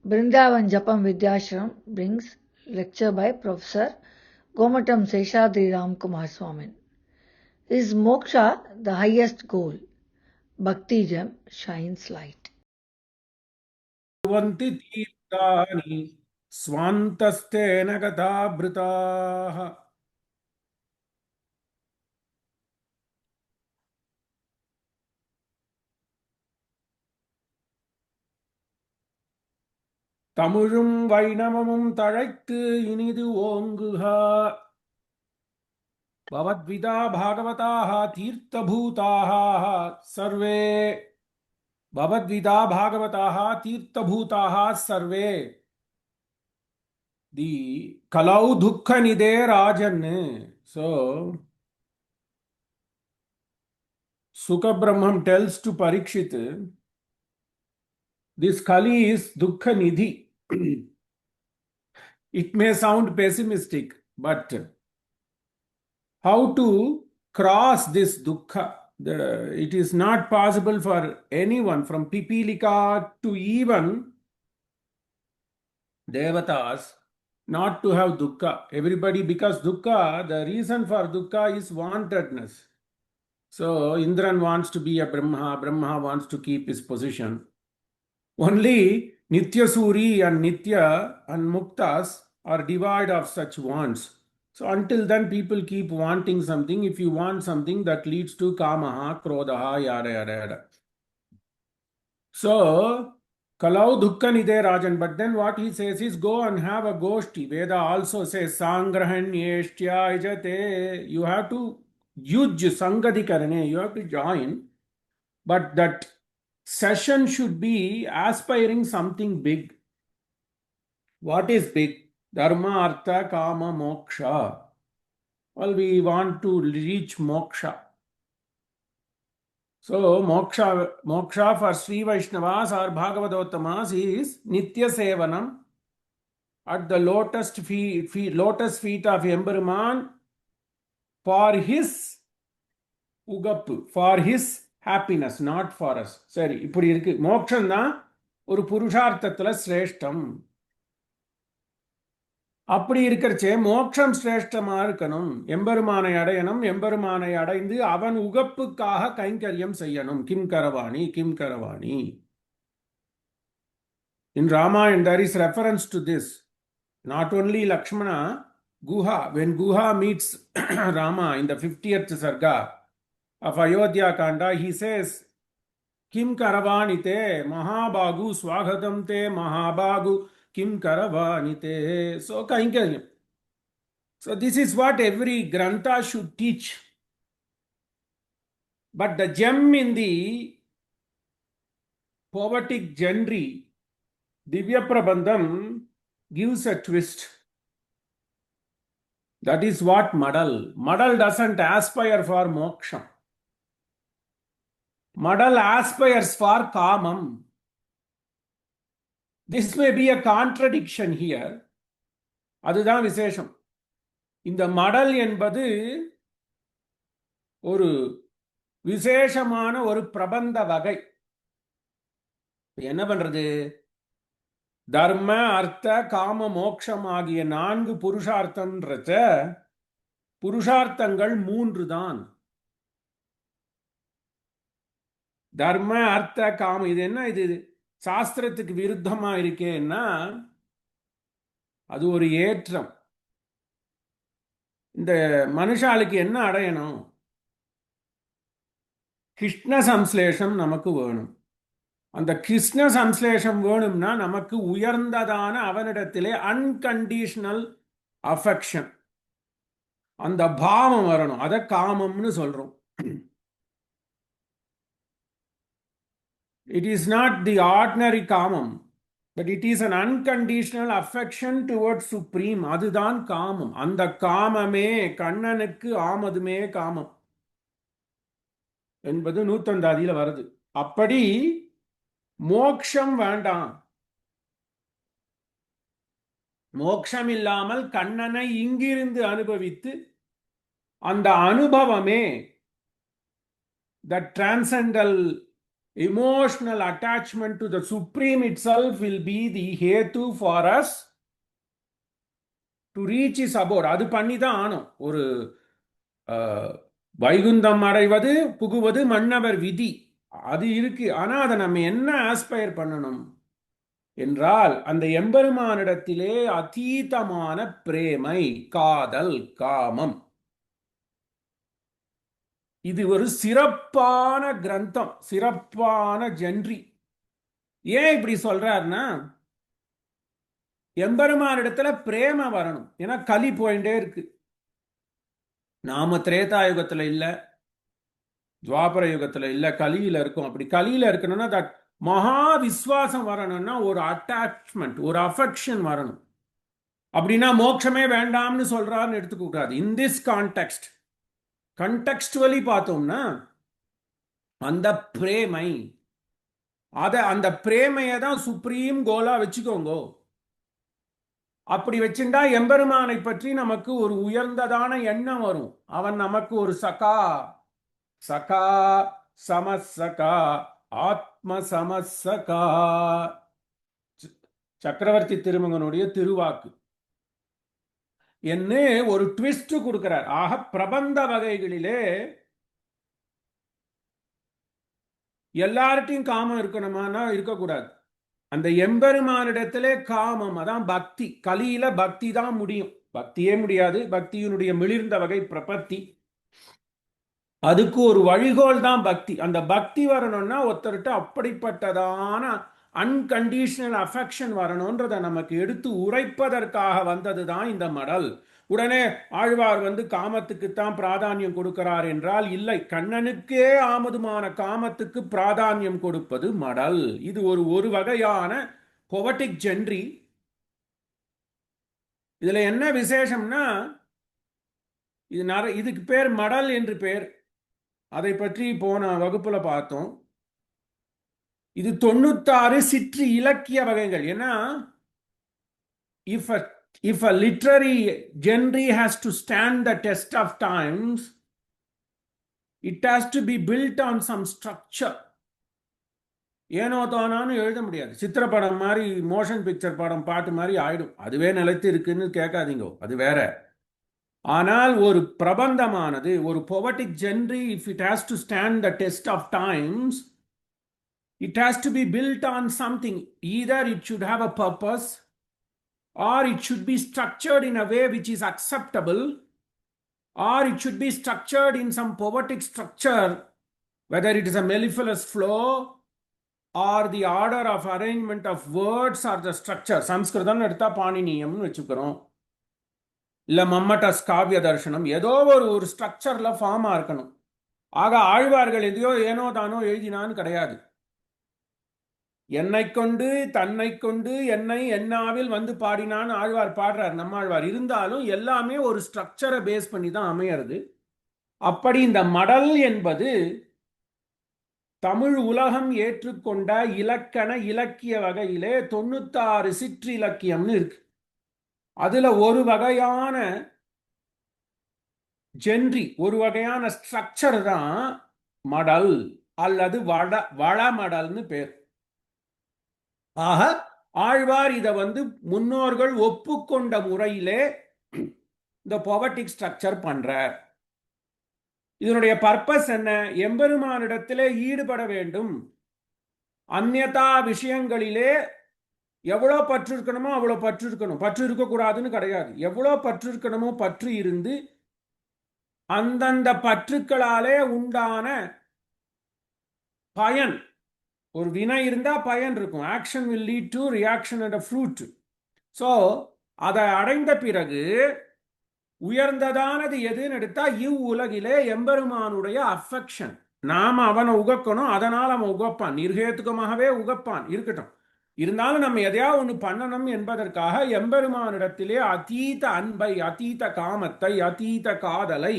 Brindavan Japam Vidyashram brings lecture by Professor Gomatam Seshadri Ramkumar Swamin. Is moksha the highest goal? Bhakti Jam shines light. Vanti tirthani swantastena gatabritaah. தமிழும் வைணவமும் தழைத்து இனிது ஓங்குக. பவத்விதா பாகவதாக தீர்த்தபூதாக survey. பவத்விதா பாகவதாக தீர்த்தபூதாக survey. தி கலௌ துக்க நிதே Rajan. So Sukabrahmam tells to Parikshit, this Kali is dukkha nidhi. It may sound pessimistic, but how to cross this dukkha? It is not possible for anyone, from Pipilika to even Devatas, not to have dukkha. Everybody, because dukkha, the reason for dukkha is wantedness. So Indran wants to be a Brahma, Brahma wants to keep his position. Only Nitya Suri and Nitya and Muktas are devoid of such wants. So until then, people keep wanting something. If you want something, that leads to kamaha, krodaha, yada yada yada. So, kalau dukkha nide rajan. But then what he says is, go and have a goshti. Veda also says, sangrahanyeshtya ijate. You have to yuj sangadhikarane. You have to join. But that session should be aspiring something big. What is big? Dharma, artha, kama, moksha. Well, we want to reach moksha. So, moksha for Sri Vaishnavas or Bhagavadottamas is Nitya Sevanam at the lotus feet of Emperuman for his ugappu, for his happiness, not for us. சரி, இப்படி இருக்கு. மோட்சம் தான் ஒரு புருஷார்த்தத்துல சிரேஷ்டம். அப்படி இருக்கிறச்சே மோட்சம் சிரேஷ்டமா இருக்கணும். எம்பெருமானை அடையணும். எம்பெருமானை அடைந்து அவன் உகப்புக்காக கைங்கரியம் செய்யணும். கிம் கரவாணி, கிம் கரவாணி. In Ramayana, there is reference to this. Not only Lakshmana, Guha, when Guha meets Rama in the 50th Sarga of Ayodhya Kanda, he says, Kim Karavanite, Mahabhagu, Swagatam te, Mahabhagu, Kim Karavanite. So, Kainkaryam. So, this is what every Grantha should teach. But the gem in the poetic genre, Divya Prabandham, gives a twist. That is what Madal. Madal doesn't aspire for moksha. Madal aspires for kamam. This may be a contradiction here. அதுதான் விசேஷம். இந்த மடல் என்பது ஒரு விசேஷமான ஒரு பிரபந்த வகை. என்ன பண்றது? தர்ம, அர்த்த, காம, மோக்ஷம் ஆகிய 4 புருஷார்த்தம்ன்றத புருஷார்த்தங்கள் 3 தான். தர்ம, அர்த்த, காம. இது என்ன? இது சாஸ்திரத்துக்கு விருத்தமா இருக்கேன்னா அது ஒரு ஏற்றம். இந்த மனுஷாளுக்கு என்ன அடையணும்? கிருஷ்ண சம்ஸ்லேஷம் நமக்கு வேணும். அந்த கிருஷ்ண சம்ஸ்லேஷம் வேணும்னா நமக்கு உயர்ந்ததான அவனிடத்திலே அன்கண்டிஷனல் அஃபெக்ஷன், அந்த பாவம் வரணும். அத காமம்னு சொல்றோம். It is not the ordinary kamam, but it is an unconditional affection towards supreme. அதுதான் காமம். அந்த காமமே கண்ணனுக்கு ஆமதுமே காமம் என்பது 105 வருது. அப்படி மோக்ஷம் வேண்டாம். மோக்ஷம் இல்லாமல் கண்ணனை இங்கிருந்து அனுபவித்து அந்த அனுபவமே the transcendental Emotional attachment to the Supreme itself will be the hetu for us to reach his abode. அது பண்ணி தான் ஆனோம். ஒரு வைகுந்தம் அடைவது புகுவது மன்னவர் விதி அது இருக்கு. ஆனா அதை நம்ம என்ன ஆஸ்பயர் பண்ணணும் என்றால் அந்த எம்பெருமானிடத்திலே அதீதமான பிரேமை, காதல், காமம். இது ஒரு சிறப்பான கிரந்தம், சிறப்பான ஜென்ரி. ஏன் இப்படி சொல்றாருன்னா எம்பெருமானிடத்துல பிரேம வரணும். ஏன்னா கலி போயிட்டே இருக்கு. நாம திரேதாயுகத்துல இல்ல, துவாபர யுகத்துல இல்ல, கலியில இருக்கும். அப்படி கலியில இருக்கணும்னா தட் மகா விஸ்வாசம் வரணும்னா ஒரு அட்டாச்மெண்ட், ஒரு அஃபெக்ஷன் வரணும். அப்படின்னா மோட்சமே வேண்டாம்னு சொல்றாருன்னு எடுத்துக்க கூடாது. இன் திஸ் கான்டெக்ஸ்ட் கண்டெக்ஸ்டுவலி பார்த்தோம்னா அந்த பிரேமை, அந்த பிரேமையை தான் சுப்ரீம் கோலா வச்சுக்கோங்க. அப்படி வச்சுட்டா எம்பெருமானை பற்றி நமக்கு ஒரு உயர்ந்ததான எண்ணம் வரும். அவன் நமக்கு ஒரு சகா, சகா சமசகா, ஆத்ம சமசகா, சக்கரவர்த்தி திருமகனுடைய திருவாக்கு என்ன ஒரு ட்விஸ்ட் கொடுக்கிறார். ஆக பிரபந்த வகைகளிலே எல்லார்ட்டையும் காமம் இருக்கணுமானா இருக்கக்கூடாது. அந்த எம்பெருமானிடத்திலே காமம், அதான் பக்தி. கலியில பக்தி தான் முடியும், பக்தியே முடியாது. பக்தியினுடைய மிளிர்ந்த வகை பிரபத்தி, அதுக்கு ஒரு வழிகோல் தான் பக்தி. அந்த பக்தி வரணும்னா ஒருத்தர்கிட்ட அப்படிப்பட்டதான அன்கண்டிஷனல் அஃபெக்ஷன் வரணும்ன்றதை நமக்கு எடுத்து உரைப்பதற்காக வந்தது தான் இந்த மடல். உடனே ஆழ்வார் காமத்துக்குத்தான் பிராதானியம் கொடுக்கிறார் என்றால் இல்லை, கண்ணனுக்கே ஆமதுமான காமத்துக்கு பிராதானியம் கொடுப்பது மடல். இது ஒரு வகையான பொவட்டிக் ஜென்ரி. இதுல என்ன விசேஷம்னா இதுக்கு பேர் மடல் என்று பேர். அதை பற்றி போன வகுப்புல பார்த்தோம். இது 96 சிற்று இலக்கிய வகைகள். ஏன்னா if a literary genre has to stand the test of times, it has to be built on some structure. ஏனோ தானான்னு எழுத முடியாது. சித்திரப்படம் மாதிரி, மோஷன் பிக்சர் படம் பாட்டு மாதிரி ஆயிடும். அதுவே நிலைத்து இருக்குன்னு கேட்காதீங்க, அது வேற. ஆனால் ஒரு பிரபந்தமானது, ஒரு poetic genre, if it has to stand the test of times, it has to be built on something. Either it should have a purpose, or it should be structured in a way which is acceptable, or it should be structured in some poetic structure, whether it is a mellifluous flow or the order of arrangement of words or the structure. சம்ஸ்கிருதம் எடுத்தா பாணினியம்னு வச்சுக்கிறோம், இல்ல மம்மட்டஸ் காவிய தர்சனம், ஏதோ ஒரு ஸ்ட்ரக்சர்ல pharma இருக்கணும். ஆக ஆழ்வார்கள் எதையோ ஏனோ தானோ எழுதினான்னு கிடையாது. என்னை கொண்டு தன்னை கொண்டு என்னை என்னாவில் பாடினான்னு ஆழ்வார் பாடுறார், நம்மாழ்வார். இருந்தாலும் எல்லாமே ஒரு ஸ்ட்ரக்சரை பேஸ் பண்ணி தான் அமையிறது. அப்படி இந்த மடல் என்பது தமிழ் உலகம் ஏற்றுக்கொண்ட இலக்கண இலக்கிய வகையிலே 96 சிற்றிலக்கியம்னு இருக்கு. அதுல ஒரு வகையான ஜென்ரி, ஒரு வகையான ஸ்ட்ரக்சர் தான் மடல் அல்லது வளமடல்னு பேர். ஆக ஆழ்வார் இதை முன்னோர்கள் ஒப்புக்கொண்ட முறையிலே இந்த பொவட்டிக் ஸ்ட்ரக்சர் பண்றார். இதனுடைய பர்பஸ் என்ன? எம்பெருமானிடத்திலே ஈடுபட வேண்டும். அந்நியதா விஷயங்களிலே எவ்வளோ பற்று இருக்கணுமோ அவ்வளோ பற்று இருக்கணும், பற்று இருக்கக்கூடாதுன்னு கிடையாது. எவ்வளோ பற்று இருக்கணுமோ பற்று இருந்து அந்தந்த பற்றுக்களாலே உண்டான பயன், ஒரு வினை இருந்தா பயன் இருக்கும். Action will lead to reaction and fruit. So அதை அடைந்த பிறகு உயர்ந்ததானது எதுன்னு எடுத்தா இவ்வுலகிலே எம்பெருமானுடைய அஃபெக்ஷன். நாம அவனை உகக்கணும், அதனால் அவன் உகப்பான், நிர்ஹேத்துகமாகவே உகப்பான் இருக்கட்டும். இருந்தாலும் நம்ம எதையாவது ஒன்று பண்ணணும் என்பதற்காக எம்பெருமானிடத்திலே அதீத அன்பை, அதீத காமத்தை, அதீத காதலை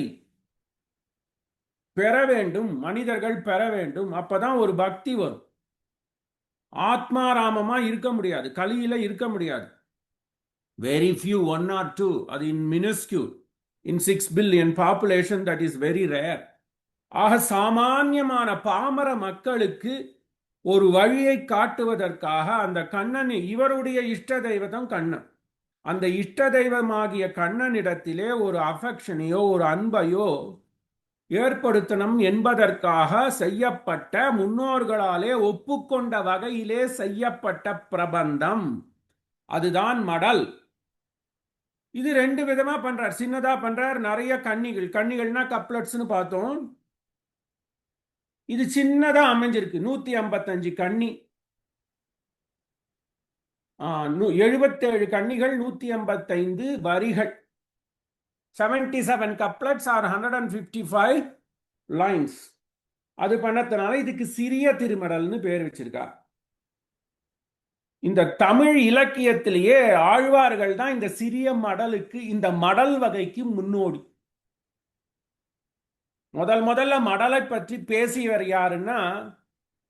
பெற வேண்டும், மனிதர்கள் பெற வேண்டும். அப்பதான் ஒரு பக்தி வரும். ஆத்மாராமமா இருக்க முடியாது, கலியில இருக்க முடியாது. வெரி ஃபியூ, 1 or 2, அது in minuscule. In 6 billion population, that is very rare. ஆக சாமான்யமான பாமர மக்களுக்கு ஒரு வழியை காட்டுவதற்காக அந்த கண்ணன், இவருடைய இஷ்ட தெய்வம் கண்ணன், அந்த இஷ்ட தெய்வமாகிய கண்ணனிடத்திலே ஒரு அஃபெக்ஷனையோ ஒரு அன்பையோ ஏற்படுத்தணும் என்பதற்காக செய்யப்பட்ட, முன்னோர்களாலே ஒப்புக்கொண்ட வகையிலே செய்யப்பட்ட பிரபந்தம், அதுதான் மடல். இது ரெண்டு விதமா பண்றார். சின்னதா பண்றார், நிறைய கன்னிகள்னா கப்லெட்ஸ்னு பார்த்தோம். இது சின்னதா அமைஞ்சிருக்கு, 155 கன்னி, 77 கன்னிகள், 185 வரிகள், 77 couplets or 155 lines. அது பண்ணதுனால இதுக்கு சிறிய திருமடல்னு பேர் வச்சிருக்கா. இந்த தமிழ் இலக்கியத்திலேயே ஆழ்வார்கள் தான் இந்த சிறிய மடலுக்கு, இந்த மடல் வகைக்கு முன்னோடி. முதல்ல மடலை பற்றி பேசியவர் யாருன்னா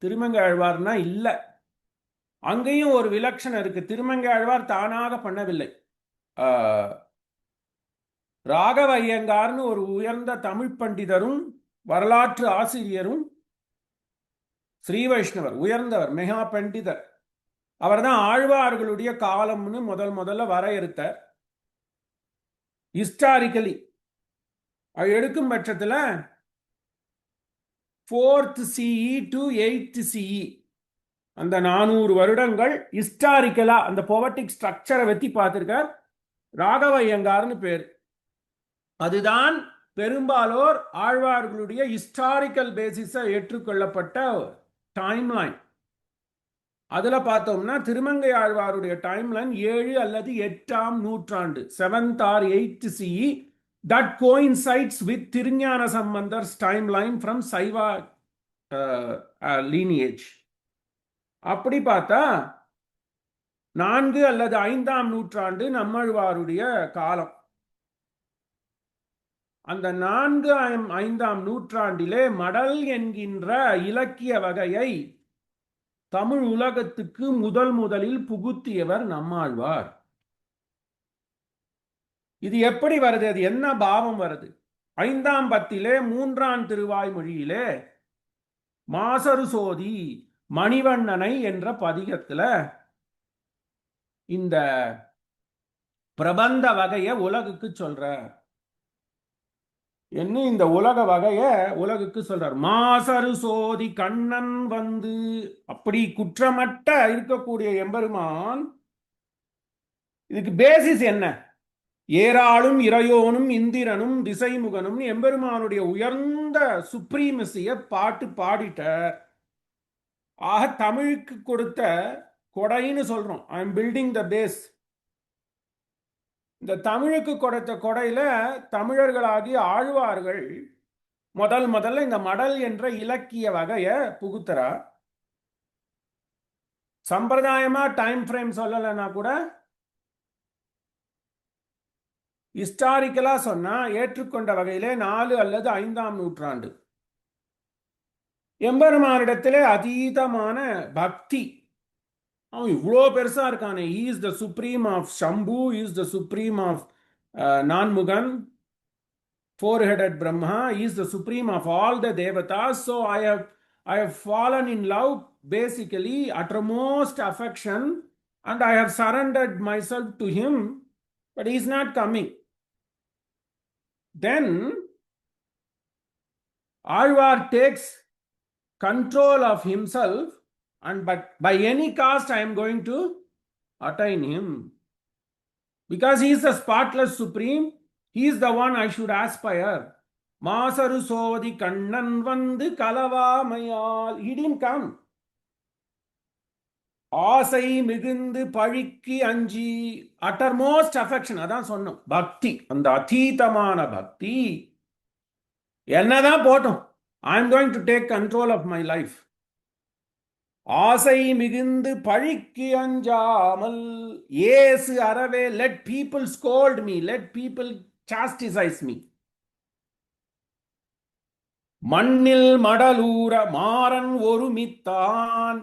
திருமங்கை ஆழ்வார்னா இல்ல. அங்கேயும் ஒரு விலட்சணம் இருக்கு. திருமங்கை ஆழ்வார் தானாக பண்ணவில்லை. ராகவ ஐயங்கார்னு ஒரு உயர்ந்த தமிழ் பண்டிதரும் வரலாற்று ஆசிரியரும் ஸ்ரீ வைஷ்ணவர், உயர்ந்தவர், மெகா பண்டிதர். அவர் தான் ஆழ்வார்களுடைய காலம்னு முதல்ல வரையறுத்தார். ஹிஸ்டாரிக்கலி எடுக்கும் பட்சத்தில் 4th CE to 8th CE, அந்த 400 வருடங்கள் ஹிஸ்டாரிக்கலா அந்த பொவட்டிக் ஸ்ட்ரக்சரை வெத்தி பார்த்திருக்கார். ராகவ ஐயங்கார்னு பேர். அதுதான் பெரும்பாலோர் ஆழ்வார்களுடைய ஹிஸ்டாரிக்கல் பேசிஸை ஏற்றுக்கொள்ளப்பட்ட டைம்லைன். அதுல பார்த்தோம்னா திருமங்கை ஆழ்வாருடைய டைம்லைன் 7 அல்லது 8ஆம் நூற்றாண்டு, 7th or 8th CE. that coincides with Thirugnana சம்பந்தர்'s timeline from சைவா lineage. அப்படி பார்த்தா 4 அல்லது 5ஆம் நூற்றாண்டு நம்மாழ்வாருடைய காலம். அந்த 4, 5ஆம் நூற்றாண்டிலே மடல் என்கின்ற இலக்கிய வகையை தமிழ் உலகத்துக்கு முதலில் புகுத்தியவர் நம்மாழ்வார். இது எப்படி வருது? அது என்ன பாவம் வருது? 5ஆம் பத்திலே 3ஆம் திருவாய்மொழியிலே மாசரு சோதி மணிவண்ணனை என்ற பதிகத்துல இந்த பிரபந்த வகைய உலகுக்கு சொல்ற என்ன, இந்த உலக வகைய உலகுக்கு சொல்றார். மாசரு சோதி கண்ணன் வந்து, அப்படி குற்றமற்ற இருக்கக்கூடிய எம்பெருமான். இதுக்கு பேசிஸ் என்ன? ஏராளும் இறையோனும் இந்திரனும் திசைமுகனும் எம்பெருமானுடைய உயர்ந்த சுப்ரீமசிய பாட்டு பாடிட்டார். ஆக தமிழுக்கு கொடுத்த கொடைன்னு சொல்றோம். I am building the base. இந்த தமிழுக்கு கொடுத்த கொடையில தமிழர்களாகிய ஆழ்வார்கள் முதல்ல இந்த மடல் என்ற இலக்கிய வகைய புகுத்தரா. சம்பிரதாயமா டைம் ஃப்ரேம் சொல்லலைன்னா கூட ஹிஸ்டாரிக்கலா சொன்னா ஏற்றுக்கொண்ட வகையிலே 4 அல்லது 5ஆம் நூற்றாண்டு. எம்பெருமானிடத்திலே அதீதமான பக்தி. அவன் இவ்வளோ பெருசா இருக்கானே. he is the supreme of Shambhu, he is the supreme of Nanmugan, four-headed Brahma, he is the supreme of all the devatas. So I have fallen in love, basically uttermost affection, and I have surrendered myself to him, but he is not coming. Then Alvar takes control of himself, and but by any cost I am going to attain him, because he is the spotless supreme. He is the one I should aspire. Masaru sovadi kannan vandu kalavamayal. He didn't come. ஆசை மிகுந்து பழிக்கு அஞ்சி, uttermost affection. அதான் சொன்னோம், பக்தி, அந்த அதீதமான பக்தி. என்னதான் போட்டோம், I am going to take control of my life. ஆசை மிகுந்து பழிக்கு அஞ்சாமல், ஏசு அறவே, let people scold me, let people chastise me. மண்ணில் மடலூர Maran ஒருமித்தான்.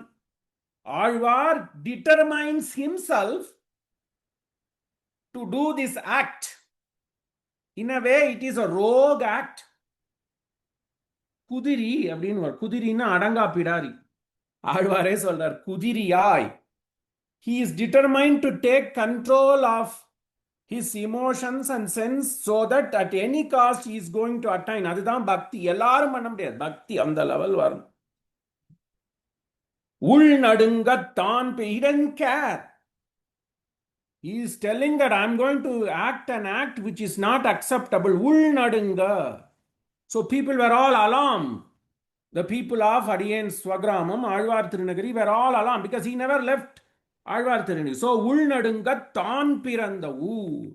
Alvar determines himself to do this act. In a way, it is a rogue act. Khudri அப்படின்னு, குதிரின்னா அடங்கா பிடாரி. ஆழ்வாரே சொல்றார் குதிரியாய். He is determined to take control of his emotions and sense so that at any cost he is going to attain. அதுதான் பக்தி. எல்லாரும் பண்ண முடியாது. பக்தி அந்த லெவல் வரும். உள் நடுங்கத்தான் he doesn't care. He is telling that I am going to act an act which is not acceptable. உள் நடுங்க. So people were all alarmed. The people of Adiyan Swagramam, Alvar Tirunagari were all alarmed because he never left Alvar Tirunagari. So உள்நடுங்க தான் பிறந்த ஊர்.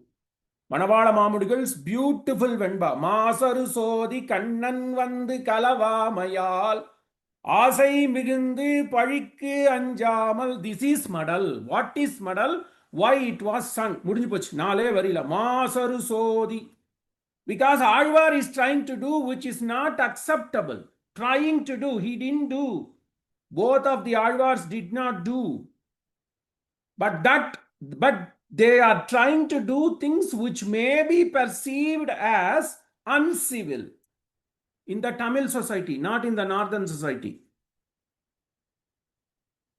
மணவாள மாமுடிகள்'s beautiful வெண்பா. மாசரு சோதி கண்ணன் வந்து கலவாமையால் ஆசை மிகுந்து பழிக்கு அஞ்சாமல். This is மடல். What is மடல்? Why it was sung? முடிஞ்சு போச்சு. நாலே வரியில மாசரு சோதி. Because Alvar is trying to do which is not acceptable. Trying to do, he didn't do. Both of the Alvars did not do. But they are trying to do things which may be perceived as uncivil in the Tamil society, not in the northern society.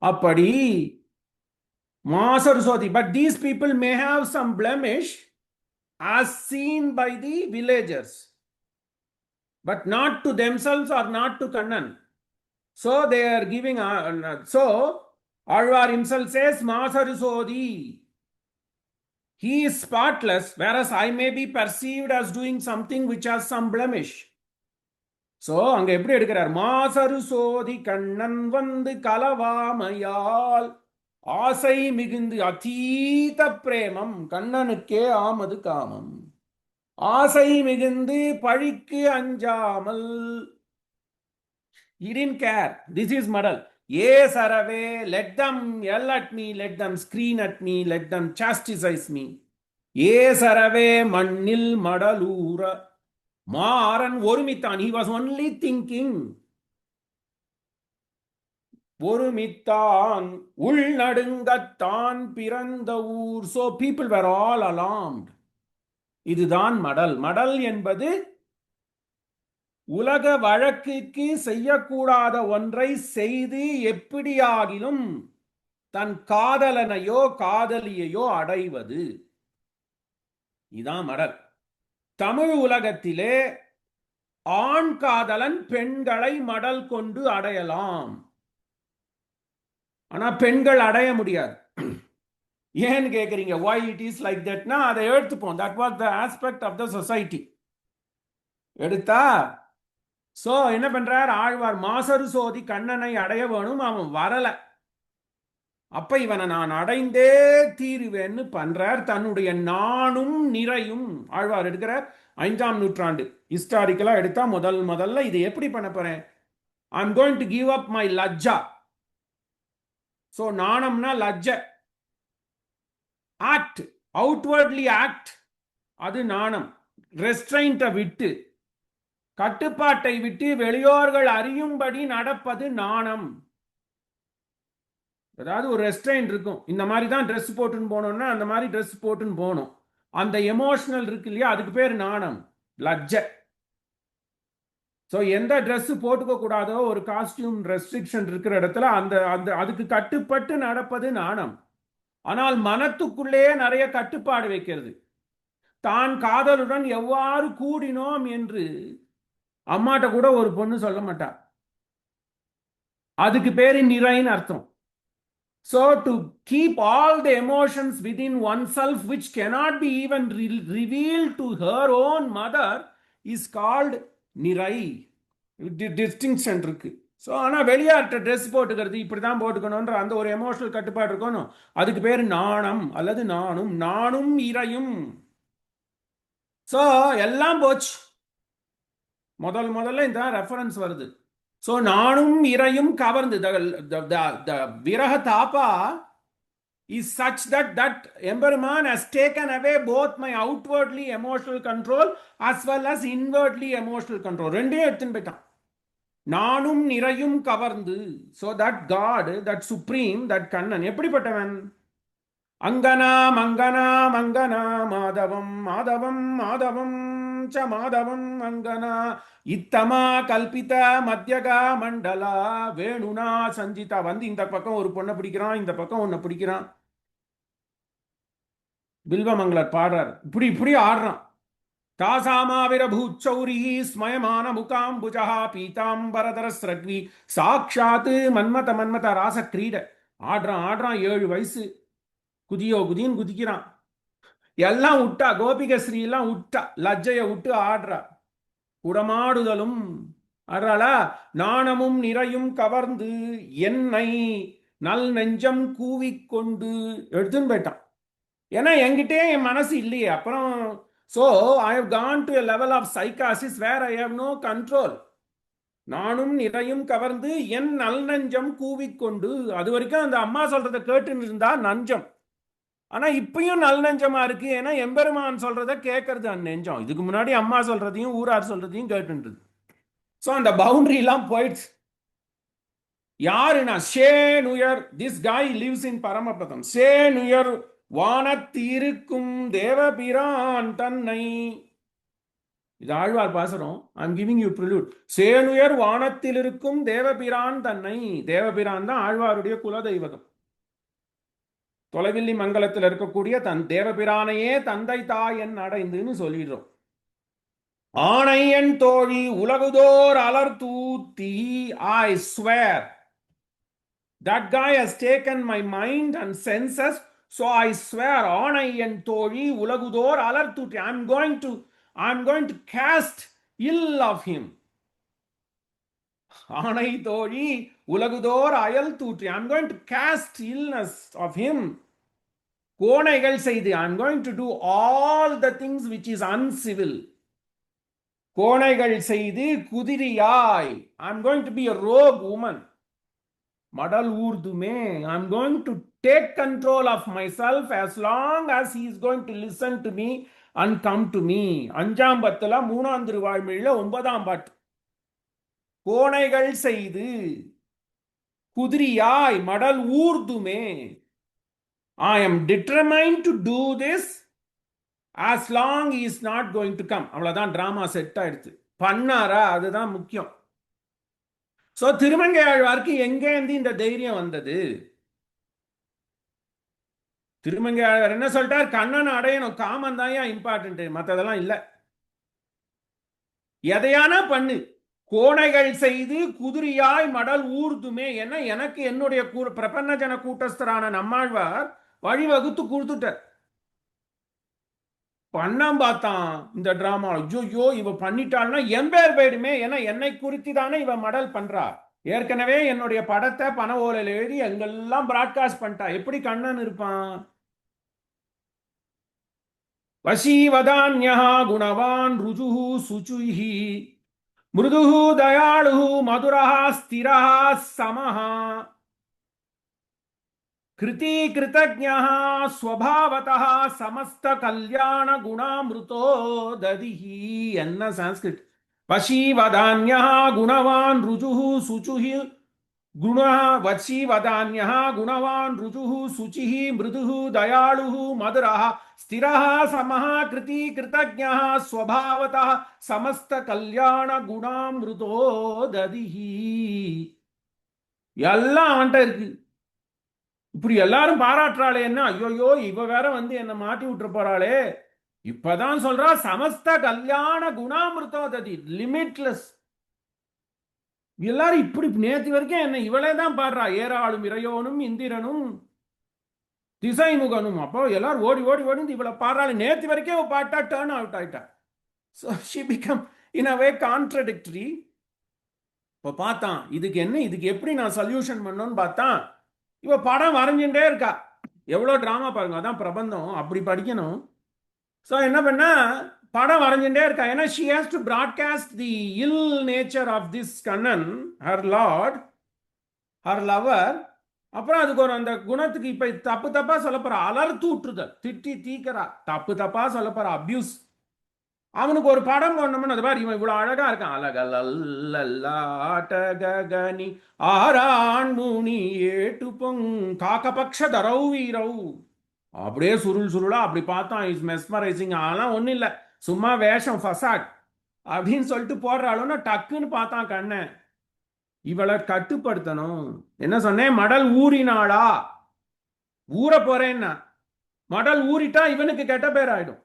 Appadi Masarusodi, but these people may have some blemish as seen by the villagers, but not to themselves or not to Kannan. So they are giving, so Alvar himself says, Masarusodi, he is spotless, whereas I may be perceived as doing something which has some blemish. So, அங்க எப்படி எடுக்கிறார்? மாசருசோதி கண்ணன் வந்து கலவாமையால் ஆசை மிகுந்து அதீத பிரேமம். கண்ணனுக்கே ஆமது காமம். ஆசை மிகுந்து பழிக்கு அஞ்சாமல். He didn't care. This is model. Ye sarave, let them yell at me, let them scream at me, let them chastise me. Ye sarave mannil madalura. Maran orumittan. He was only thinking. Orumittan ulnadungattan piranda ஊர். So people were all alarmed. இதுதான் மடல். மடல் என்பது உலக வழக்குக்கு செய்யக்கூடாத ஒன்றை செய்து எப்படியாகிலும் தன் காதலனையோ காதலியையோ அடைவது. இதான் மடல். தமிழ் உலகத்திலே ஆண் காதலன் பெண்களை மடல் கொண்டு அடையலாம். ஆனா பெண்கள் அடைய முடியாது. ஏன்னு கேக்குறீங்க? why it is like that? na அதை எடுத்துப்போம். that was the aspect of the society. எடுத்தா சோ என்ன பண்றார் ஆழ்வார்? மாசரு சோதி கண்ணனை அடைய வேணும், அவன் வரல. அப்ப இவனை நான் அடைந்தே தீருவேன்னு பண்றார். தன்னுடைய நானும் நிறையும் ஆழ்வார் எடுக்கிறார். 5ஆம் நூற்றாண்டு ஹிஸ்டாரிக்கலா எடுத்தா முதல்ல இது எப்படி பண்ண போறேன்? I am going to give up my lajja. So நாணம்னா லஜ்ஜ. ஆக்ட், அவுட்வர்ட்லி ஆக்ட், அது நாணம். ரெஸ்ட்ரைண்ட்டை விட்டு, கட்டுப்பாட்டை விட்டு வெளியோர்கள் அறியும்படி நடப்பது நாணம். அதாவது ஒரு ரெஸ்ட்ரைண்ட் இருக்கும். இந்த மாதிரி தான் ட்ரெஸ் போட்டுன்னு போனோம்னா அந்த மாதிரி ட்ரெஸ் போட்டுன்னு போகணும். அந்த எமோஷனல் இருக்கு இல்லையா, அதுக்கு பேர் நாணம், லஜ்ஜ. ஸோ எந்த ட்ரெஸ் போட்டுக்க கூடாதோ, ஒரு காஸ்டியூம் ரெஸ்ட்ரிக்ஷன் இருக்கிற இடத்துல அதுக்கு கட்டுப்பட்டு நடப்பது நாணம். ஆனால் மனத்துக்குள்ளே நிறைய கட்டுப்பாடு வைக்கிறது. தான் காதலுடன் எவ்வாறு கூடினோம் என்று அம்மாட்ட கூட ஒரு பொண்ணு சொல்ல மாட்டா. அதுக்கு பேரு நிறைன்னு அர்த்தம். So to keep all the emotions within oneself which cannot be even revealed to her own mother is called நிறை. டிஸ்டிங்ஷன் இருக்கு. ஸோ ஆனால் வெளியாட்ட ட்ரெஸ் போட்டுக்கிறது இப்படிதான் போட்டுக்கணுன்ற அந்த ஒரு எமோஷனல் கட்டுப்பாடு இருக்கணும். அதுக்கு பேர் நாணம் அல்லது நானும் இறையும். ஸோ எல்லாம் போச்சு. முதல்ல இந்த ரெஃபரன்ஸ் வருது. So நானும் இறையும் கவர்ந்து, the viraha tapa is such that Emperman has taken away both my outwardly emotional control as well as inwardly emotional control. ரெண்டே எடுத்துன்னு போயிட்டான். நானும் இறையும் கவர்ந்து. So that God, that supreme, that Kannan எப்படிப்பட்டவன்? அங்கனா மங்கனா மங்கனா மாதவம் மாதவம் மாதவம் ச மாதவம் அங்கனா இத்தமா கல்பித மத்தியகா மண்டலா வேணுனா சஞ்சிதா. வந்து இந்த பக்கம் ஒரு பொண்ணை பிடிக்கிறான், இந்த பக்கம் ஒன்ன பிடிக்கிறான். பில்வமங்கலர் பாடுறார், இப்படி இப்படி ஆடுறான். தாசாமாவிரபூச்சௌரி ஸ்மயமான முகாம்புஜா பீதாம்பரதர ஸ்ரக்வி சாட்சாத் மன்மத மன்மத ராச கிரீட. ஆடுறான் ஆடுறான், 7 வயசு, குதியோ குதின்னு குதிக்கிறான். எல்லாம் விட்டா, கோபிக ஸ்ரீ எல்லாம் விட்டா, லஜ்ஜைய விட்டு ஆடுறா. குடமாடுதலும் ஆடுறாளா. நாணமும் நிறையும் கவர்ந்து என்னை நல் நெஞ்சம் கூவிக்கொண்டு எடுத்துன்னு போயிட்டான். ஏன்னா என்கிட்டே என் மனசு இல்லையே. அப்புறம் so I have gone to a level of psychosis where I have no control. நானும் நிறையும் கவர்ந்து என் நல் நஞ்சம் கூவிக்கொண்டு. அது வரைக்கும் அந்த அம்மா சொல்றதை கேட்டுன்னு இருந்தா நஞ்சம். ஆனா இப்பயும் நல் நஞ்சமா இருக்கு. ஏன்னா எம்பெருமான் சொல்றதை கேட்கறது அந்நெஞ்சம். இதுக்கு முன்னாடி அம்மா சொல்றதையும் ஊரார் சொல்றதையும் கேட்டுன்றது. ஸோ அந்த பவுண்டரி எல்லாம் போயிடுச்சு. யாருன்னா சேனுயர், திஸ் காய் லிவ்ஸ் இன் பரமபதம். சேனுயர் வானத்திருக்கும் தேவபிரான் தன்னை. இது ஆழ்வார் பாசுரம். I'm giving you prelude. சேனுயர் வானத்தில் இருக்கும் தேவபிரான் தன்னை. தேவபிரான் தான் ஆழ்வாருடைய குலதெய்வதம். தொலைவில்லி மங்கலத்தில் இருக்கக்கூடிய தன் தேவபிரானையே தந்தை தாய் என் அடைந்துன்னு சொல்லிடுறோம். ஆணையன் தோழி உலகுதோர் அலர் தூத்தி. I swear that guy has taken my mind and senses, so I swear ஆணையன் தோழி உலகுதோர் அலர் தூத்தி. I'm going to cast ill of him. ஆணை தோழி உலகுதோர் அயல் தூற்றி. I'm going to cast illness of him. கோணைகள் செய்து, I'm going to do all the things which is uncivil. கோணைகள் செய்து குதிரியாய். I'm going to be a rogue woman. மடல் ஊர்துமே. I'm going to take control of myself as long as he is going to listen to me and come to me. அஞ்சாம் பத்துல 3ஆம் திருவாய்மொழியில 9ஆம் பாட்டு. கோணைகள் செய்து குதிரியாய் மடல் ஊர்துமே. I am determined to do this as long he is not going to come. அவ்வளவுதான், drama set ஆயிடுச்சு. பண்ணாரா, அதுதான் முக்கியம். சோ திருமங்கை ஆழ்வாருக்கு எங்கேருந்து இந்த தைரியம் வந்தது? திருமங்கை ஆழ்வார் என்ன சொல்லிட்டார்? கண்ணனை அடையணும், காமன் தான் இம்பார்ட்டன்ட், மற்றதெல்லாம் இல்லை. எதையானா பண்ணு, கோணைகள் செய்து குதிரியாய் மடல் ஊர்துமே. என்ன, எனக்கு என்னுடைய பிரபன்ன ஜன கூட்டஸ்தரான நம்மாழ்வார் வழிவகுத்து கொடுத்துட்டார். பண்ணாம பார்த்தான் இந்த டிராமா. ஐயோ இவ பண்ணிட்டாள்னா என் பேர் போயிடுமே. ஏன்னா என்னை குறித்து தானே இவ மடல் பண்றா. ஏற்கனவே என்னுடைய படத்தை பண ஓலையில் எழுதி எங்கெல்லாம் பிராட்காஸ்ட் பண்ணிட்டா. எப்படி கண்ணன் இருப்பான்? வசீவதான்யா குணவான் ருஜுஹு சுச்சுஹி மிருதுஹு தயாளுஹு மதுரஹ ஸ்திரஹ சமஹ கிருதி கிருதஜ்ஞஹ ஸ்வபாவதஹ சமஸ்த கல்யாண குணாமிருதோ ததிஹி. என்ன சான்ஸ்கிரிட்? வசீவதான்யா குணவான் ருஜுஹு சுச்சுஹி வசீவதான்யா குணவான் ருஜுஹு சுச்சிஹி மிருதுஹு தயாளுஹு மதுரஹ ஸ்திரஹ சமஹ கிருதி கிருதஜ்ஞஹ ஸ்வபாவதஹ சமஸ்த கல்யாண குணாமிருதோ ததிஹி. எல்லாம் அவன்கிட்ட இருக்கு. இப்படி எல்லாரும் பாராட்டுறாளே, என்ன ஐயோயோ இவ வேற வந்து என்ன மாட்டி விட்டுற போறாளே. இப்பதான் சொல்றா சமஸ்த கல்யாண குணாமிருதோ ததி, லிமிட்லெஸ். எல்லாரும் இப்படி நேற்று வரைக்கும் என்ன இவளே தான் பாடுறா. ஏராளும் இறையோனும் இந்திரனும் திசைமுகனும். அப்போ எல்லாரும் ஓடி ஓடி ஓடி இவளை பாடுறாள். நேற்று வரைக்கும் பாட்டா டேர்ன் அவுட் ஆயிட்டா. So she become in a way contradictory. இப்போ பார்த்தான் இதுக்கு என்ன, இதுக்கு எப்படி நான் சொல்யூஷன் பண்ணணும்னு பார்த்தான். இவ படம் வரைஞ்சுட்டே இருக்கா. எவ்வளோ ட்ராமா பாருங்க, அதான் பிரபந்தம், அப்படி படிக்கணும். ஸோ என்ன பண்ணா படம் வரைஞ்சுட்டே இருக்கா. ஏன்னா she has to broadcast the ill nature of this Kannan, her lord, her lover. அப்புறம் அதுக்கு ஒரு அந்த குணத்துக்கு இப்ப தப்பு தப்பா சொல்ல போற, அலர்த்து விட்டுருதல், திட்டி தீக்கிறா, தப்பு தப்பா சொல்ல போற, அபியூஸ். அவனுக்கு ஒரு படம் போடணும்னு அது மாதிரி இவன் இவ்வளவு அழகா இருக்கான். அழகல்லாட்டகனி ஆரான் முனி ஏட்டு பொங் காக்கபக்ஷ தரவு வீரவு. அப்படியே சுருள் சுருளா அப்படி பார்த்தான். Is mesmerising. அதெல்லாம் ஒன்றும் இல்லை, சும்மா வேஷம் ஃபசாட் அப்படின்னு சொல்லிட்டு போடுறாளோன்னா டக்குன்னு பார்த்தான் கண்ணன். இவளை கட்டுப்படுத்தணும். என்ன சொன்னேன்? மடல் ஊறினாளா? ஊற போறேன்னா மடல் ஊறிட்டா இவனுக்கு கெட்ட பேர் ஆயிடும்.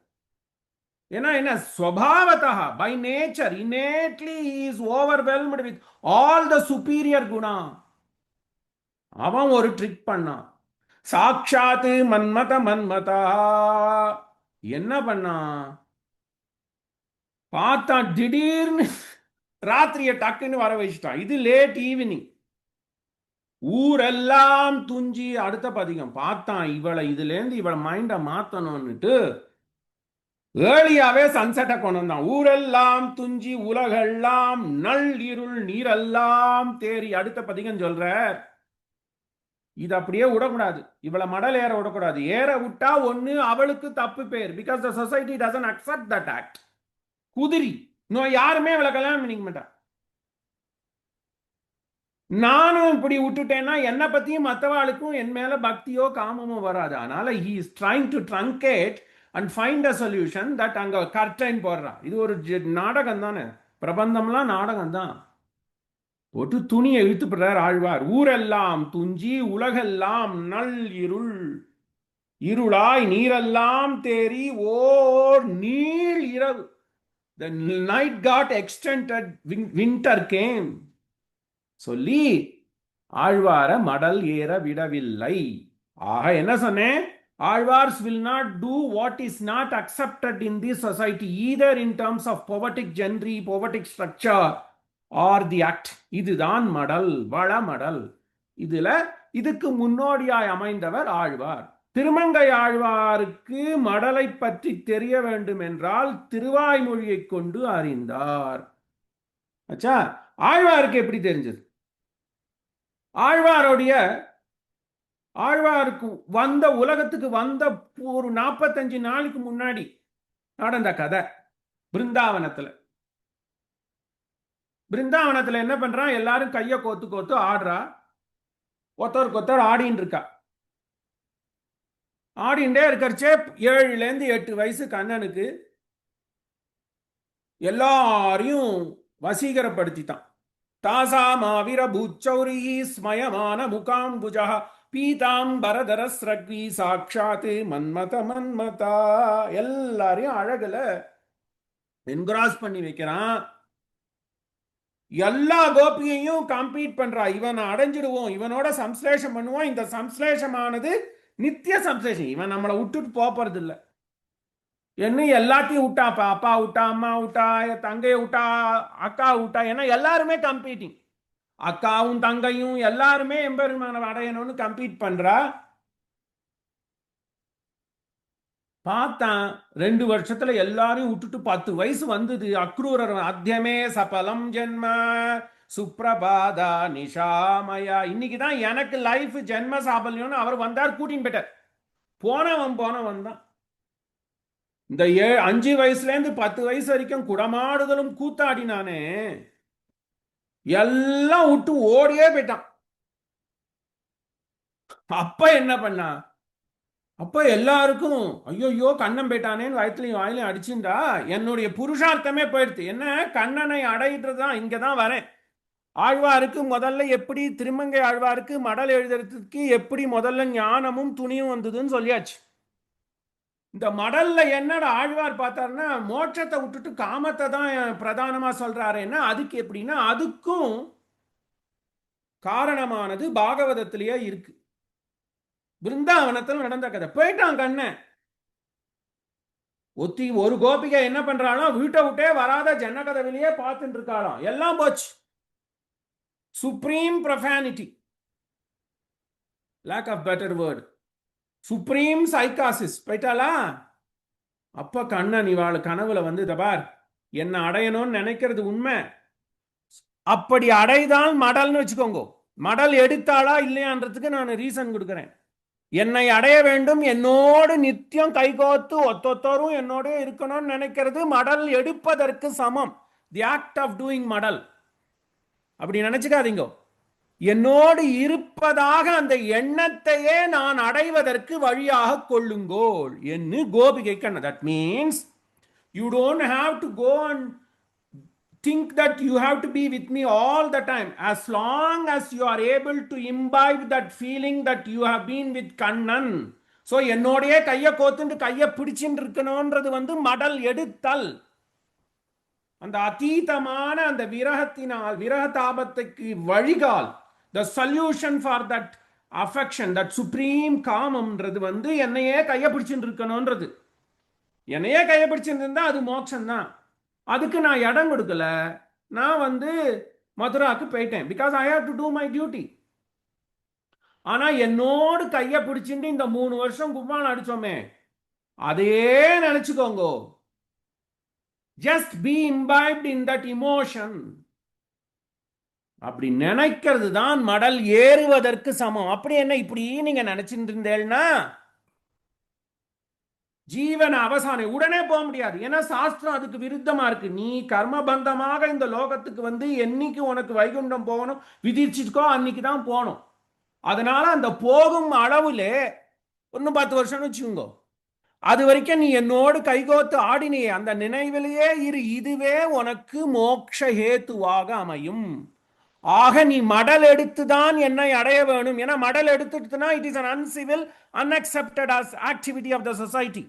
ஏன்னா என்ன, ஸ்வபாவதா by nature innately is overwhelmed with all the superior guna. அவன் ஒரு ட்ரிக் பண்ணான். சாட்சாத்து மன்மத மன்மதா என்ன பண்ணான்? பார்த்தான், திடீர்னு ராத்திரிய டக்குன்னு வர வச்சுட்டான். இது லேட் ஈவினிங். ஊரெல்லாம் துஞ்சி அடுத்த பதிகம் பார்த்தான். இவளை இதுலேருந்து இவளை மைண்டை மாத்தணும்னுட்டு ஏர்லியாவே சன்செட்டை கொண்டு வந்தான். ஊரெல்லாம் துஞ்சி உலகெல்லாம் நள் இருள் நீரெல்லாம் தேறி அடுத்த பதிகம் சொல்ற. இது அப்படியே விடக்கூடாது. இவளை மடல் ஏற விடக்கூடாது. ஏற விட்டா ஒண்ணு அவளுக்கு தப்பு பேர். Because the society doesn't accept that act. Khudri இன்னும் யாருமே இவளை கல்யாணம் பண்ணிக்க மாட்டான். நானும் இப்படி விட்டுட்டேன்னா என்னை பத்தியும் மற்றவாளுக்கும் என் மேல பக்தியோ காமமோ வராது. அதனால he is trying to truncate and find a solution that அங்க கர்டைன் போடுறான். இது ஒரு நாடகம் தானே, பிரபந்தம்லாம் நாடகம் தான். ஒரு துணியை இழுத்துப்படுறார் ஆழ்வார். ஊரெல்லாம் துஞ்சி உலகெல்லாம் நள் இருள் இருளாய் நீரெல்லாம் தேறி ஓர் நீள் இரவு. The night got extended, winter came. சொல்லி ஆழ்வார மடல் ஏற விடவில்லை. ஆக என்ன சொன்னேன்? Alvars will not do what is not accepted in this society either in terms of poetic genre, poetic structure or the act. இதுதான் மடல், வளமடல். இதுக்கு முன்னோடியாய் அமைந்தவர் ஆழ்வார். திருமங்கை ஆழ்வாருக்கு மடலை பற்றி தெரிய வேண்டும் என்றால் திருவாய்மொழியை கொண்டு அறிந்தார். அச்சா, ஆழ்வாருக்கு எப்படி தெரிஞ்சது? ஆழ்வாருக்கு வந்த உலகத்துக்கு வந்த ஒரு 45 நாளுக்கு முன்னாடி நடந்த கதை. பிருந்தாவனத்துல என்ன பண்றான்? எல்லாரும் கைய கோத்து கோத்து ஆடுறா. ஒருத்தருக்கு ஒருத்தர் ஆடின்னு இருக்கா. ஆடிண்டே இருக்கிறச்சே 7 to 8 வயசு கண்ணனுக்கு எல்லாரையும் வசீகரப்படுத்திட்டான். தாசாமாவிர பூச்சௌரி ஸ்மயமான முகாம்புஜா பீதாம்பரதர ஸ்ரக்வி சாட்சாத் மன்மத மன்மதா. எல்லாரையும் அழகுல என்கிராஸ் பண்ணி வைக்கிறான். எல்லா கோபியையும் கம்பீட் பண்றா. இவன் அடைஞ்சிடுவோம், இவனோட சம்ஸ்லேஷம் பண்ணுவோம். இந்த சம்ஸ்லேஷமானது நித்திய சம்ஸ்லேஷம். இவன் நம்மளை விட்டுட்டு போறது இல்லை. என்ன எல்லாத்தையும் விட்டா, அப்பா விட்டா, அம்மா விட்டா, தங்கைய விட்டா, அக்கா விட்டா. ஏன்னா எல்லாருமே கம்பீட்டிங். அக்காவும் தங்கையும் எல்லாருமே எம்பெருமான அடையணும்னு கம்பீட் பண்றா. பார்த்தான் 2 வருஷத்துல எல்லாரையும் விட்டுட்டு 10 வயசு வந்தது. அக்ரூரர் அத்தியமே சபலம் ஜென்ம சுப்ரபாதா நிஷாமயா. இன்னைக்குதான் எனக்கு லைஃப் ஜென்ம சாபல்யம்னு அவர் வந்தார், கூட்டின்னு போயிட்டார். போனவன் தான். இந்த 5 வயசுல இருந்து 10 வயசு வரைக்கும் குடமாடுதலும் கூத்தாடினானே, எல்லாம் விட்டு ஓடியே போயிட்டான். அப்ப என்ன பண்ணா? அப்ப எல்லாருக்கும் ஐயோ கண்ணன் போயிட்டானேன்னு வயத்துலையும் வாயிலையும் அடிச்சுண்டா. என்னுடைய புருஷார்த்தமே போயிடுது. என்ன, கண்ணனை அடையிறதுதான். இங்கதான் வரேன். ஆழ்வாருக்கு முதல்ல எப்படி, திருமங்கை ஆழ்வாருக்கு மடல் எழுதுறதுக்கு எப்படி முதல்ல ஞானமும் துணியும் வந்ததுன்னு சொல்லியாச்சு. இந்த மடல்ல என்னடா ஆழ்வார் பார்த்தாருன்னா மோட்சத்தை விட்டுட்டு காமத்தை தான் பிரதானமா சொல்றாருன்னா, அதுக்கு எப்படின்னா அதுக்கும் காரணமானது பாகவதத்திலேயே இருக்கு. பிருந்தாவனத்தில் நடந்த கதை. போயிட்டான் கண்ணன். ஒரு கோபிகை என்ன பண்றாலும் வீட்டை விட்டே வராத ஜன்னகதவிலேயே பார்த்துட்டு இருக்காளாம். எல்லாம் போச்சு. Supreme profanity, lack of better word, supreme சைக்காசிஸ். போயிட்டாளா? அப்ப கண்ணன் இவாள் கனவுல வந்து, தபார் என்ன அடையணும்னு நினைக்கிறது உண்மை. அப்படி அடைதான் மடல்னு வச்சுக்கோங்க. மடல் எடுத்தாளா இல்லையான்றதுக்கு நான் ரீசன் கொடுக்கிறேன். என்னை அடைய வேண்டும், என்னோடு நித்தியம் கைகோத்து ஒத்தொத்தரும் என்னோட இருக்கணும்னு நினைக்கிறது மடல் எடுப்பதற்கு சமம். தி ஆக்ட் ஆஃப் டூயிங் மடல். அப்படி நினைச்சுக்காதீங்க. என்னோடு இருப்பதாக அந்த எண்ணத்தையே நான் அடைவதற்கு வழியாக கொள்ளுங்கோள் என்று கோபிகை கண்ண. That means You don't have to go and think that you have to be with me all the time. As long as you are able to imbibe that feeling that you have been with Kannan. So என்னோடையே கையை கோத்துண்டு கையை பிடிச்சின்னு இருக்கணும்ன்றது வந்து மடல் எடுத்தல். அந்த அதீதமான அந்த விரகத்தினால் விரக தாபத்துக்கு வழிகால், the solution for that affection, that supreme காமம்ன்றது வந்து என்னையே கையை பிடிச்சின்னு இருக்கணும்ன்றது. என்னையே கையை பிடிச்சின்னு இருந்தா அது மோட்சம் தான். அதுக்கு நான் இடம் கொடுக்கல. நான் வந்து மதுராக்கு போயிட்டேன். Because I have to do my duty. ஆனா என்னோடு கையை பிடிச்சிட்டு இந்த 3 வருஷம் கும்மாளம் அடிச்சோமே, அதையே நினைச்சுக்கோங்க. Just be imbibed in that emotion. அப்படி நினைக்கிறது தான் மடல் ஏறுவதற்கு சமம். அப்படி என்ன இப்படி நீங்க நினைச்சிட்டு இருந்தேன்னா ஜீவன அவசானை உடனே போக முடியாது. ஏன்னா சாஸ்திரம் அதுக்கு விருத்தமா இருக்கு. நீ கர்மபந்தமாக இந்த லோகத்துக்கு வந்து என்னைக்கு உனக்கு வைகுண்டம் போகணும் விதிச்சிருக்கோ அன்னைக்கு தான் போகணும். அதனால அந்த போகும் அளவுல இன்னும் 10 வருஷம் வச்சுக்கோங்க. அது வரைக்கும் நீ என்னோடு கைகோத்து ஆடினியே அந்த நினைவிலேயே இரு. இதுவே உனக்கு மோட்ச ஹேத்துவாக அமையும். ஆக நீ மடல் எடுத்துதான் என்னை அடைய வேணும். ஏன்னா மடல் எடுத்துட்டுனா it is an uncivil, unaccepted as activity of the society.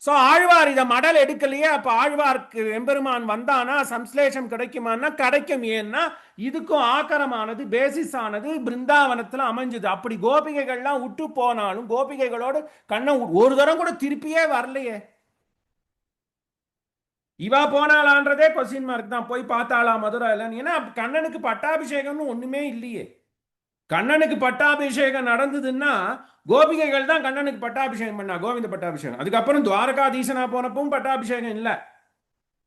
So Alvar இதை மடல் எடுக்கலையே. அப்போ ஆழ்வார்க்கு எம்பெருமான் வந்தானா சம்ஸ்லேஷம் கிடைக்குமான்னா கிடைக்கும். ஏன்னா இதுக்கும் ஆக்கரமானது பேசிஸ் ஆனது பிருந்தாவனத்தில் அமைஞ்சது. அப்படி கோபிகைகள்லாம் விட்டு போனாலும் கோபிகைகளோடு கண்ணை ஒரு தரம் கூட திருப்பியே வரலையே. இவா போனாலான்றதே கொஸ்டின் மார்க் தான். போய் பார்த்தாளா மதுரா இல்லைன்னு. ஏன்னா கண்ணனுக்கு பட்டாபிஷேகம்னு ஒண்ணுமே இல்லையே. கண்ணனுக்கு பட்டாபிஷேகம் நடந்ததுன்னா கோபிகைகள் தான் கண்ணனுக்கு பட்டாபிஷேகம் பண்ணா, கோவிந்த பட்டாபிஷேகம். அதுக்கப்புறம் துவாரகாதீசனா போனப்பும் பட்டாபிஷேகம் இல்லை.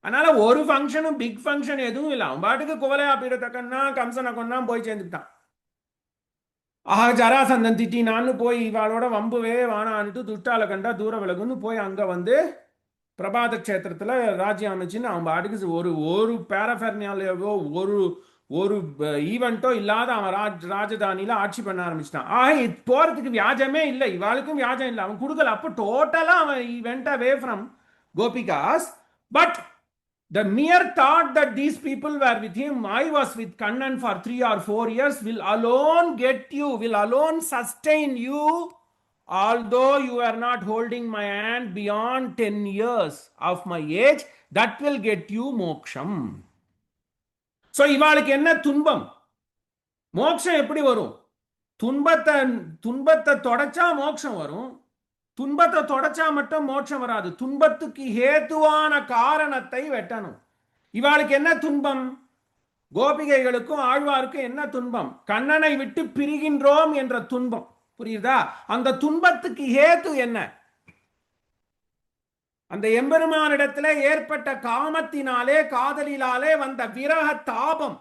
அதனால ஒரு ஃபங்க்ஷனும் பிக் ஃபங்க்ஷன் எதுவும் இல்லை. அவன் பாட்டுக்கு குவலையா பீடத்தக்கன்னா கம்சனை கொண்டா போய் சேர்ந்துட்டான். ஆஹா ஜராசந்தன் திட்டி நான் போய் இவாளோட வம்புவே வானான்ட்டு துஷ்டால கண்டா தூர விலகுன்னு போய் அங்க வந்து பிரபாத கஷேத்திரத்துல ராஜ்யம் அமைச்சுன்னு அவன் பாட்டுக்கு ஒரு பேரஃபெர்னியாலேயோ ஒரு ஈவெண்ட்டோ இல்லாத அவன் ராஜதானியில ஆட்சி பண்ண ஆரம்பிச்சிட்டான். போறதுக்கு வியாஜமே இல்லை, இவாளுக்கும் வியாஜம் இல்லை. அவன் கொடுக்கல. அப்போ டோட்டலா அவன் went away from gopikas. But the mere thought that these people were with him, I was with Kannan for 3 or 4 years, will alone get you, will alone sustain you, although you are not holding my hand beyond 10 years of my age, that will get you moksham. So இவாளுக்கு என்ன துன்பம்? மோட்சம் எப்படி வரும்? துன்பத்தை தொடச்சா மோட்சம் வரும். துன்பத்தை தொடச்சா மட்டும் மோட்சம் வராது. துன்பத்துக்கு ஹேத்துவான காரணத்தை வெட்டணும். இவாளுக்கு என்ன துன்பம்? கோபிகைகளுக்கும் ஆழ்வாருக்கும் என்ன துன்பம்? கண்ணனை விட்டு பிரிகின்றோம் என்ற துன்பம். புரியுதா? அந்த துன்பத்துக்கு ஹேத்து என்ன? அந்த எம்பெருமானிடத்திலே ஏற்பட்ட காமத்தினாலே காதலினாலே வந்த விரக தாபம்.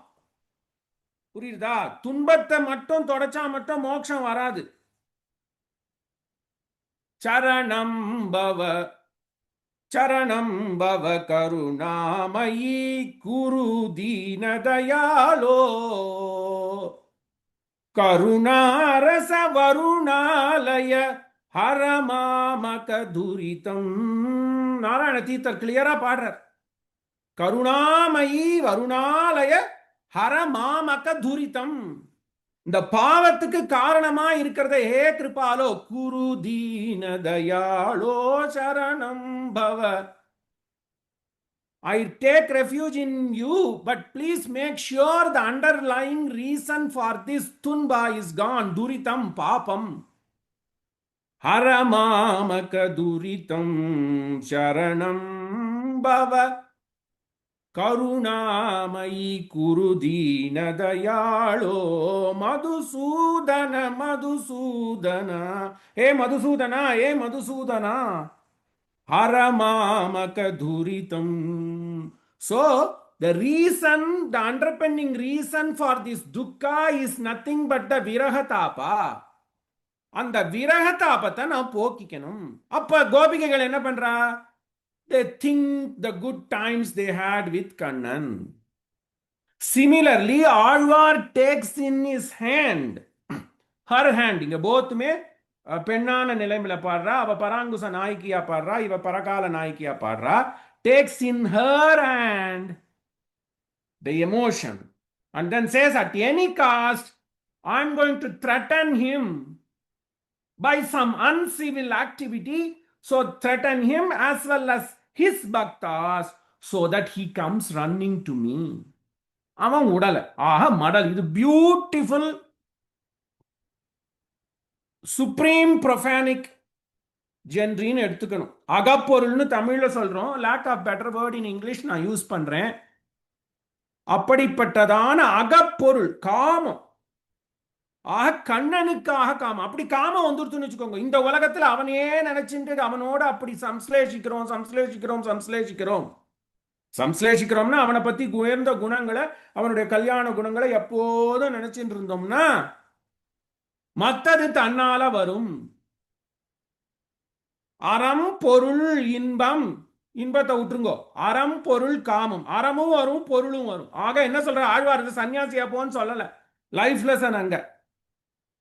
புரியுதா? துன்பத்தை மட்டும் தொடச்சா மட்டும் மோட்சம் வராது. சரணம் பவ கருணாமயி குரு தீனதயாலோ கருணாரச வருணாலய ஹரமாமக துரிதம். நாராயண தீர்த்தர் கிளியரா பாடுறார். கருணாமயி வருணாலய ஹரமாமக துரிதம். இந்த பாவத்துக்கு காரணமா இருக்கிறத ஹே கிருபாலோ குரு தீன தயாளோ சரணம் பவ. I take refuge in you, but please make sure the underlying reason for this tunba is gone. Duritam papam. ஹரமாமக துரிதம் சரணம் பவ கருணாமயி குரு தீன தயாளோ மதுசூதன மதுசூதனா. ஏ மதுசூதனா, ஏ Madhusudana, ஹரமாமக துரிதம். So the reason, the underpinning reason for this dukkha is nothing but the virahataapa. அந்த விரகதாபத்தை நான் போக்கிக்கணும். அப்ப கோபிகைகள் என்ன பண்றா? They think the good times they had with Kannan. Similarly, Alvar takes in his hand, her hand, இங்க போத்துமே பெண்ணான நிலைமையில பாடுறா, அவ பராங்குச நாயகியா பாடுறா, இவ பரகால நாயகியா பாடுறா. Takes in her hand the emotion and then says at any cost I'm going to threaten him by some uncivil activity, so threaten him as well as his bhaktas so that he comes running to me. அவன் உடல ஆக மடல். இது beautiful supreme ப்ரொஃபானிக் ஜென்ரின்னு எடுத்துக்கணும். அகப்பொருள்னு தமிழ்ல சொல்றோம், lack of better word in English நான் யூஸ் பண்றேன். அப்படிப்பட்டதான அகப்பொருள் காமம். ஆக கண்ணனுக்காக காமம். அப்படி காமம் வந்துருச்சுன்னு வச்சுக்கோங்க, இந்த உலகத்துல அவனையே நினைச்சுட்டு அவனோட அப்படி சம்ஸ்லேஷிக்கிறோம்னா அவனை பத்தி உயர்ந்த குணங்களை, அவனுடைய கல்யாண குணங்களை எப்போதும் நினைச்சிட்டு இருந்தோம்னா மத்தது தன்னால வரும். அறம் பொருள் இன்பம், இன்பத்தை விட்டுருங்கோ, அறம் பொருள் காமம், அறமும் வரும் பொருளும் வரும். ஆக என்ன சொல்ற ஆழ்வார், சன்னியாசியா போன்னு சொல்லல, லைஃப் லெசன் அங்க.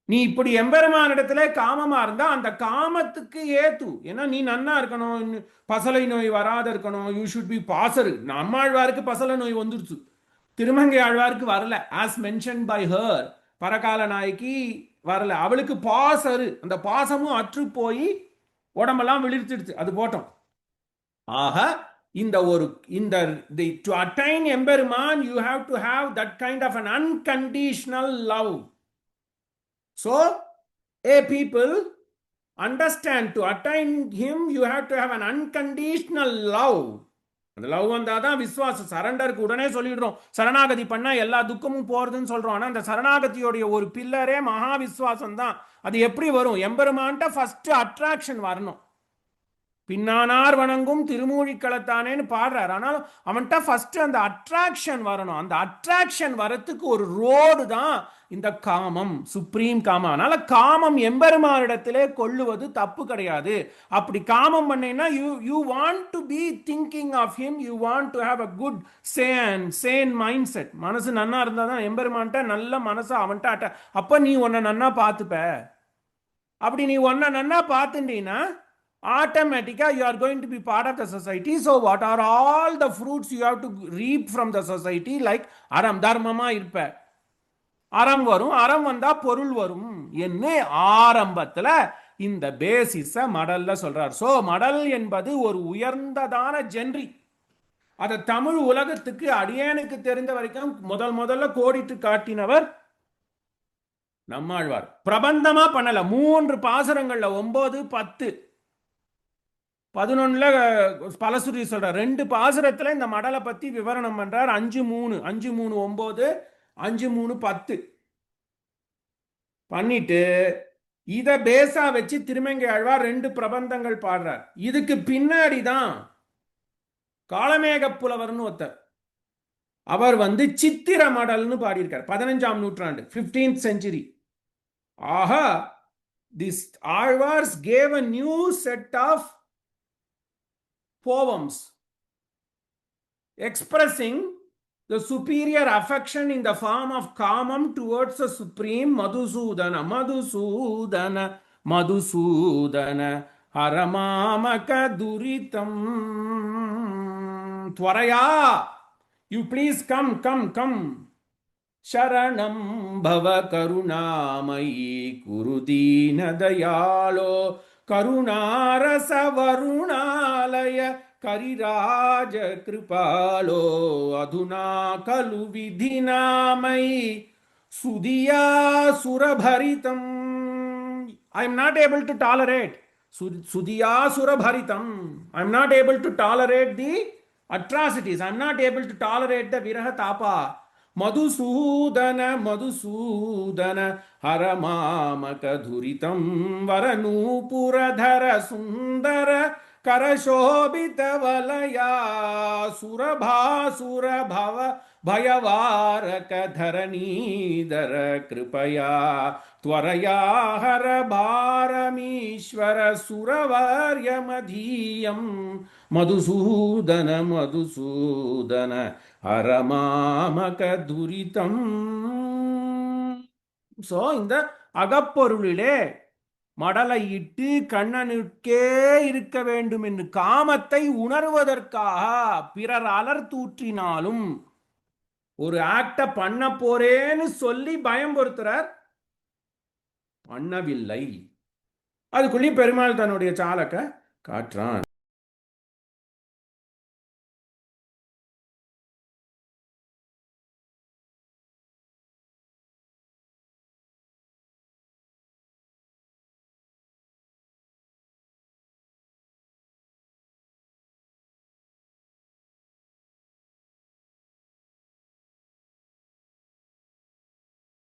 நீ இப்படி எம்பெருமான இடத்துல காமமா இருந்தா அந்த காமத்துக்கு ஏத்து. ஏன்னா நீ நன்னா இருக்கணும், பசலை நோய் வராத இருக்கணும், யூ ஷுட் பி பாசரு. நம்மாழ்வாருக்கு பசலை நோய் வந்துருச்சு, திருமங்கை ஆழ்வாருக்கு வரல. As mention by her, Parakala நாய்க்கு வரல, அவளுக்கு பாசரு. அந்த பாசமும் அற்று போய் உடம்பெல்லாம் விழிச்சிடுச்சு, அது போட்டோம். ஆக இந்த ஒரு இந்த டு அட்டைன் எம்பெருமான் you have to have that kind of an unconditional love. So a people understand to attain him you have to have an unconditional love. அந்த லவ் வந்தாதான் விசுவாசம். சரண்டருக்கு உடனே சொல்லிடுறோம், சரணாகதி பண்ணா எல்லா துக்கமும் போறதுன்னு சொல்றோம். ஆனா அந்த சரணாகதியோடைய ஒரு பில்லரே மகா விசுவாசம் தான். அது எப்படி வரும்? எம்பெருமான்ட்ட ஃபர்ஸ்ட் அட்ராக்ஷன் வரணும். பின்னானார் வணங்கும் திருமூழிக்களத்தானேன்னு பாடுறாரு. ஆனாலும் அவன்கிட்ட ஃபர்ஸ்ட் அந்த அட்ராக்ஷன் வரணும். அந்த அட்ராக்ஷன் வரத்துக்கு ஒரு ரோடு தான் இந்த காமம், சுப்ரீம் காமம். அதனால காமம் எம்பெருமானிடத்திலே கொள்ளுவது தப்பு கிடையாது. அப்படி காமம் பண்ணீங்கன்னா you want to be thinking of him, you want to have a good sane mind set. மனசு நன்னா இருந்தா தான் எம்பெருமான்ட்ட நல்ல மனசை அவன்கிட்ட அப்ப நீ உன்னை நன்னா பார்த்துப்ப. அப்படி நீ உன்னை நன்னா பார்த்துட்டீங்கன்னா automatically you are going to be part of the society. So what are all the fruits you have to reap from the society? Like aram dharmama irpa, aram varum, aram vanda porul varum enne ஆரம்பத்துல இந்த பேசிஸ மடல்ல சொல்றார். So மடல் என்பது ஒரு உயர்ந்ததான ஜென்ரி. அத தமிழ் உலகத்துக்கு அடியேனுக்கு தெரிந்த வரைக்கும் முதல்ல கோடிட்டு காட்டினவர் நம்மாழ்வார். பிரபந்தமா பண்ணல, 3 பாசுரங்கள்ல 9, 10, 11 பலசுரி சொல்ற. 2 பாசுரத்துல இந்த மடலை பத்தி விவரணம் பண்றார். 5:3, 5:3, 9, 5:3, 10 பண்ணிட்டு இத பேசா வச்சு திருமங்கை ஆழ்வார் 2 பிரபந்தங்கள் பாடுறார். இதுக்கு பின்னாடி தான் காளமேக புலவர்னு ஒருத்தர், அவர் சித்திர மடல்னு பாடியிருக்கார். 15ஆம் நூற்றாண்டு, 15th century. Aha, this Alvars gave a new set of poems expressing the superior affection in the form of kamam towards the supreme Madhusudana. Madhusudana, Madhusudana, haramamaka duritam tvaraya. You please come. Sharanam bhava karunamayi kurudina dayalo கருணாரச வருணாலய கரிராஜ கிருபாலோ அதுனா கலு விதினாமை Sudhya சுரபரிதம். I am not able to tolerate Sudhya சுரபரிதம். I am not able to tolerate the atrocities. I am not able to tolerate the viraha tapa. Madhusudana Madhusudana ஹரமாமக துரிதம் வரநூபுரதர சுந்தர கரசோபித வலயா சுரபாசுர பவ பயவாரக தரணீதர கிருபயா त्वरया हर भारमीश्वर सुरवर्यमधीयं Madhusudan Madhusudan हरमामक दुरितम. So இந்த அகப்பொருளிலே மடலையிட்டு கண்ணனுக்கே இருக்க வேண்டும் என்று காமத்தை உணர்வதற்காக பிறர் அலர் தூற்றினாலும் ஒரு ஆக்ட பண்ண போறேன்னு சொல்லி பயம்பொறுத்துறார், பண்ணவில்லை. அதுக்குள்ளேயும் பெருமாள் தன்னுடைய சாலக்க காற்றான்.